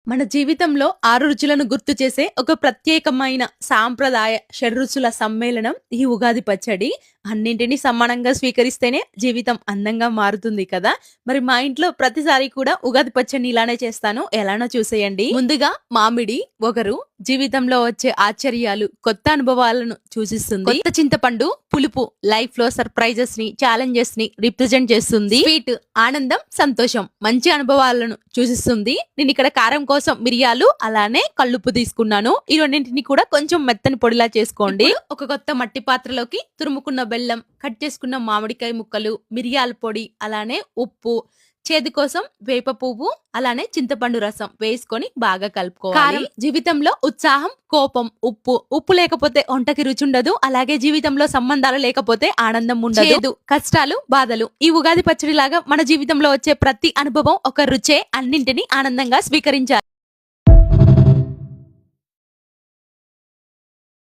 మన జీవితంలో 6 రుచులను గుర్తు చేసే ఒక ప్రత్యేకమైన సాంప్రదాయ షడ్రుచుల సమ్మేళనం ఈ ఉగాది పచ్చడి. అన్నింటినీ సమానంగా స్వీకరిస్తేనే జీవితం అందంగా మారుతుంది కదా! మరి మా ఇంట్లో ప్రతిసారి కూడా ఉగాది పచ్చడిని ఇలానే చేస్తాను. ఎలానో చూసేయండి. ముందుగా మామిడి ఒగరు జీవితంలో వచ్చే ఆశ్చర్యాలు, కొత్త అనుభవాలను సూచిస్తుంది. కొత్త చింతపండు పులుపు లైఫ్ లో సర్ప్రైజెస్ ని, ఛాలెంజెస్ ని రిప్రజెంట్ చేస్తుంది. స్వీట్ ఆనందం, సంతోషం, మంచి అనుభవాలను సూచిస్తుంది. నేను ఇక్కడ కారం కోసం మిరియాలు అలానే కల్లుప్పు తీసుకున్నాను. ఈ రెండింటిని కూడా కొంచెం మెత్తని పొడిలా చేసుకోండి. ఒక కొత్త మట్టి పాత్రలోకి తురుముకున్న బెల్లం, కట్ చేసుకున్న మామిడికాయ ముక్కలు, మిరియాల పొడి అలానే ఉప్పు, చేదు కోసం వేప పువ్వు అలానే చింతపండు రసం వేసుకొని బాగా కలుపుకోవాలి. కారం జీవితంలో ఉత్సాహం, కోపం, ఉప్పు లేకపోతే వంటకి రుచి ఉండదు. అలాగే జీవితంలో సంబంధాలు లేకపోతే ఆనందం ఉండదు. చేదు కష్టాలు, బాధలు. ఈ ఉగాది పచ్చడి లాగా మన జీవితంలో వచ్చే ప్రతి అనుభవం ఒక రుచే. అన్నింటినీ ఆనందంగా స్వీకరించాలి.